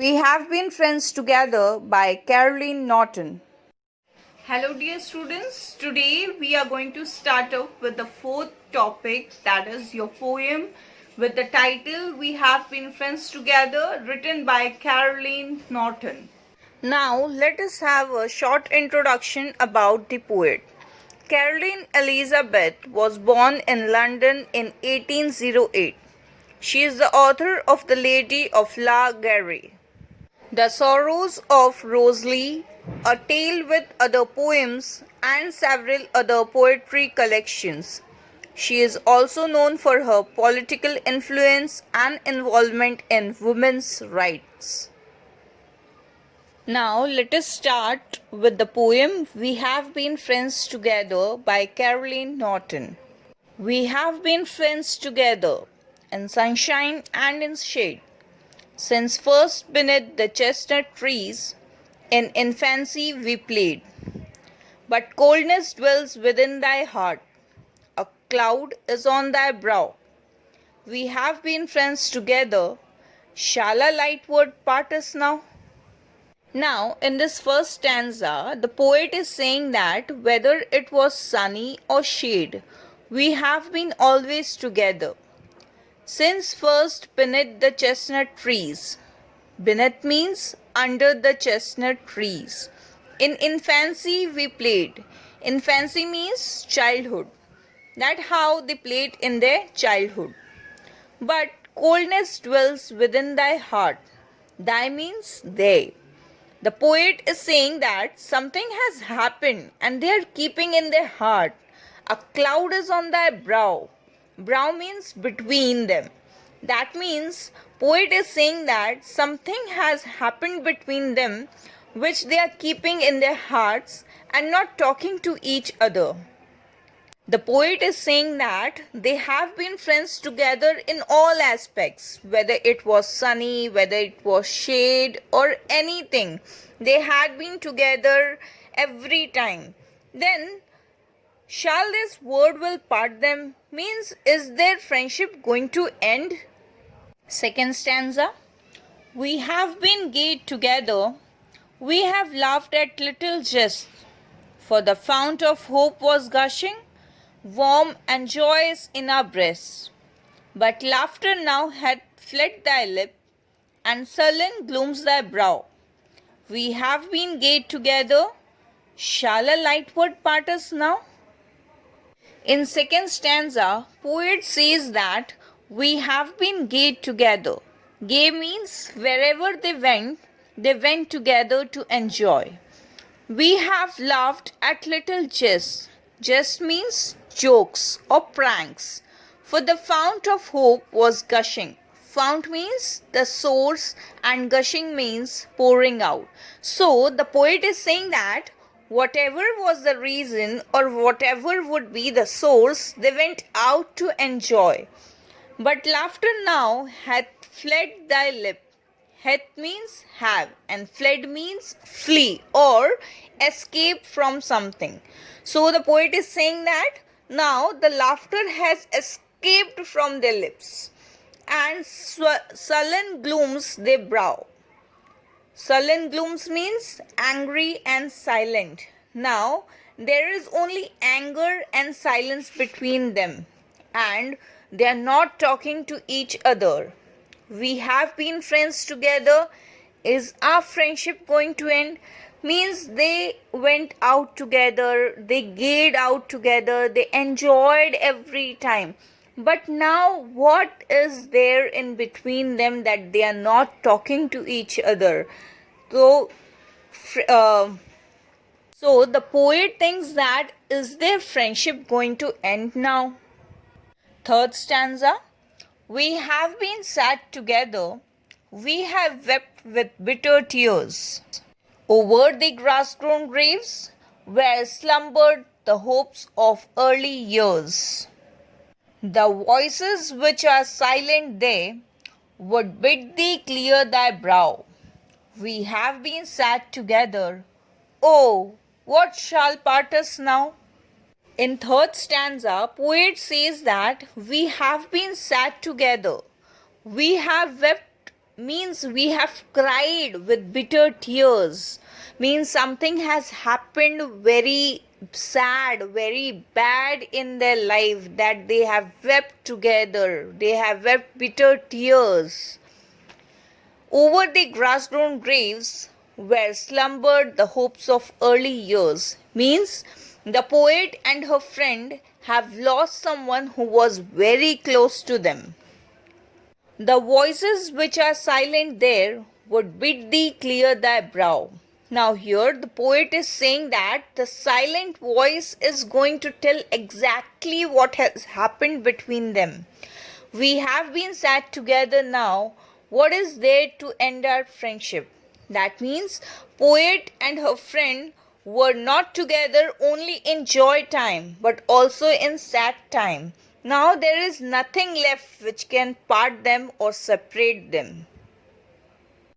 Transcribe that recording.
We Have Been Friends Together by Caroline Norton. Hello, dear students. Today we are going to start off with the fourth topic, that is your poem with the title We Have Been Friends Together, written by Caroline Norton. Now, let us have a short introduction about the poet. Caroline Elizabeth was born in London in 1808. She is the author of The Lady of La Garry, The Sorrows of Rosalie, a tale with other poems, and several other poetry collections. She is also known for her political influence and involvement in women's rights. Now, let us start with the poem We Have Been Friends Together by Caroline Norton. We have been friends together in sunshine and in shade, since first beneath the chestnut trees in infancy we played. But coldness dwells within thy heart, a cloud is on thy brow. We have been friends together, shall a light word part us now? Now, in this first stanza, the poet is saying that whether it was sunny or shade, we have been always together. Since first beneath the chestnut trees. Beneath means under the chestnut trees. In infancy we played. Infancy means childhood. That how they played in their childhood. But coldness dwells within thy heart. Thy means they. The poet is saying that something has happened and they are keeping in their heart. A cloud is on thy brow. Brow means between them. That means poet is saying that something has happened between them which they are keeping in their hearts and not talking to each other. The poet is saying that they have been friends together in all aspects, whether it was sunny, whether it was shade or anything. They had been together every time. Then, shall this word will part them? Means, is their friendship going to end? Second stanza. We have been gay together. We have laughed at little jests. For the fount of hope was gushing, warm and joyous in our breasts. But laughter now hath fled thy lip, and sullen glooms thy brow. We have been gay together. Shall a light word part us now? In second stanza, poet says that we have been gay together. Gay means wherever they went together to enjoy. We have laughed at little jests. Jest means jokes or pranks. For the fount of hope was gushing. Fount means the source and gushing means pouring out. So the poet is saying that whatever was the reason or whatever would be the source, they went out to enjoy. But laughter now hath fled thy lip. Hath means have and fled means flee or escape from something. So the poet is saying that now the laughter has escaped from their lips and sullen glooms their brow. Sullen glooms means angry and silent. Now there is only anger and silence between them and they are not talking to each other. We have been friends together. Is our friendship going to end? Means they went out together, they gayed out together, they enjoyed every time. But now what is there in between them that they are not talking to each other? So the poet thinks that is their friendship going to end now? Third stanza. We have been sad together, we have wept with bitter tears over the grass-grown graves where slumbered the hopes of early years. The voices which are silent there would bid thee clear thy brow. We have been sad together, oh, what shall part us now? In third stanza, poet says that we have been sad together. We have wept means we have cried with bitter tears, means something has happened very sad, very bad in their life, that they have wept together, they have wept bitter tears. Over the grass grown graves where slumbered the hopes of early years, means the poet and her friend have lost someone who was very close to them. The voices which are silent there would bid thee clear thy brow. Now, here the poet is saying that the silent voice is going to tell exactly what has happened between them. We have been sat together now. What is there to end our friendship? That means poet and her friend were not together only in joy time but also in sad time. Now there is nothing left which can part them or separate them.